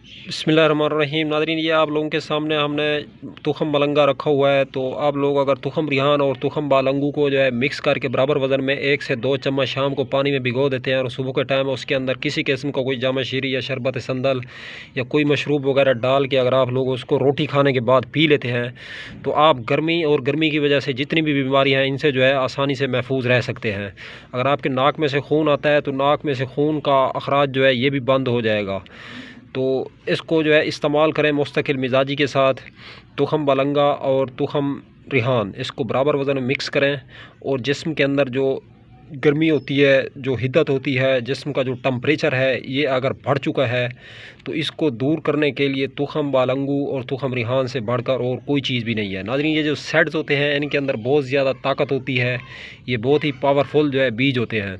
बिस्मिल्लाहिर्रहमानिर्रहीम। नाज़रीन, ये आप लोगों के सामने हमने तुखम मलंगा रखा हुआ है। तो आप लोग अगर तुखम रिहान और तुखम बालंगू को जो है मिक्स करके बराबर वज़न में 1 से 2 चम्मच शाम को पानी में भिगो देते हैं और सुबह के टाइम उसके अंदर किसी किस्म का कोई जामा शीरी या शरबत संदल या कोई मशरूब वगैरह डाल के अगर आप लोग उसको रोटी खाने के बाद पी लेते हैं तो आप गर्मी की वजह से जितनी भी बीमारियाँ हैं इनसे जो है आसानी से महफूज रह सकते हैं। अगर आपके नाक में से खून आता है तो नाक में से खून का अखराज जो है ये भी बंद हो जाएगा। तो इसको जो है इस्तेमाल करें मुस्तकिल मिजाजी के साथ। तुखम बलंगा और तुखम रिहान इसको बराबर वज़न में मिक्स करें और जिस्म के अंदर जो गर्मी होती है, जो हिद्दत होती है, जिस्म का जो टम्परेचर है ये अगर बढ़ चुका है तो इसको दूर करने के लिए तुखम बालंगू और तुखम रिहान से बढ़कर और कोई चीज़ भी नहीं है। नाज़रीन, ये जो सेड्स होते हैं इनके अंदर बहुत ज़्यादा ताकत होती है, ये बहुत ही पावरफुल जो है बीज होते हैं।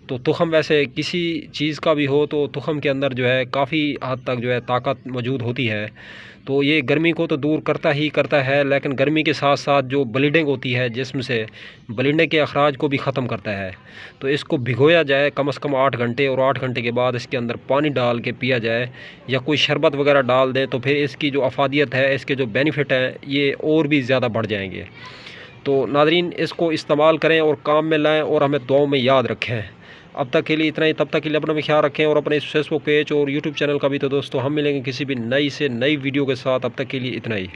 तो तुखम वैसे किसी चीज़ का भी हो तो तुखम के अंदर जो है काफ़ी हद तक जो है ताकत मौजूद होती है। तो ये गर्मी को तो दूर करता ही करता है, लेकिन गर्मी के साथ साथ जो ब्लीडिंग होती है जिस्म से, ब्लीडिंग के अखराज को भी ख़त्म करता है। तो इसको भिगोया जाए कम से कम 8 घंटे और 8 घंटे के बाद इसके अंदर पानी डाल के पिया जाए या कोई शरबत वगैरह डाल दें तो फिर इसकी जो अफादियत है, इसके जो बेनिफिट हैं ये और भी ज़्यादा बढ़ जाएंगे। तो नाज़रीन, इसको इस्तेमाल करें और काम में लाएँ और हमें दुआओं में याद रखें। अब तक के लिए इतना ही। तब तक के लिए अपना भी ख्याल रखें और अपने इस फेसबुक पेज और यूट्यूब चैनल का भी। तो दोस्तों हम मिलेंगे किसी भी नई से नई वीडियो के साथ। अब तक के लिए इतना ही।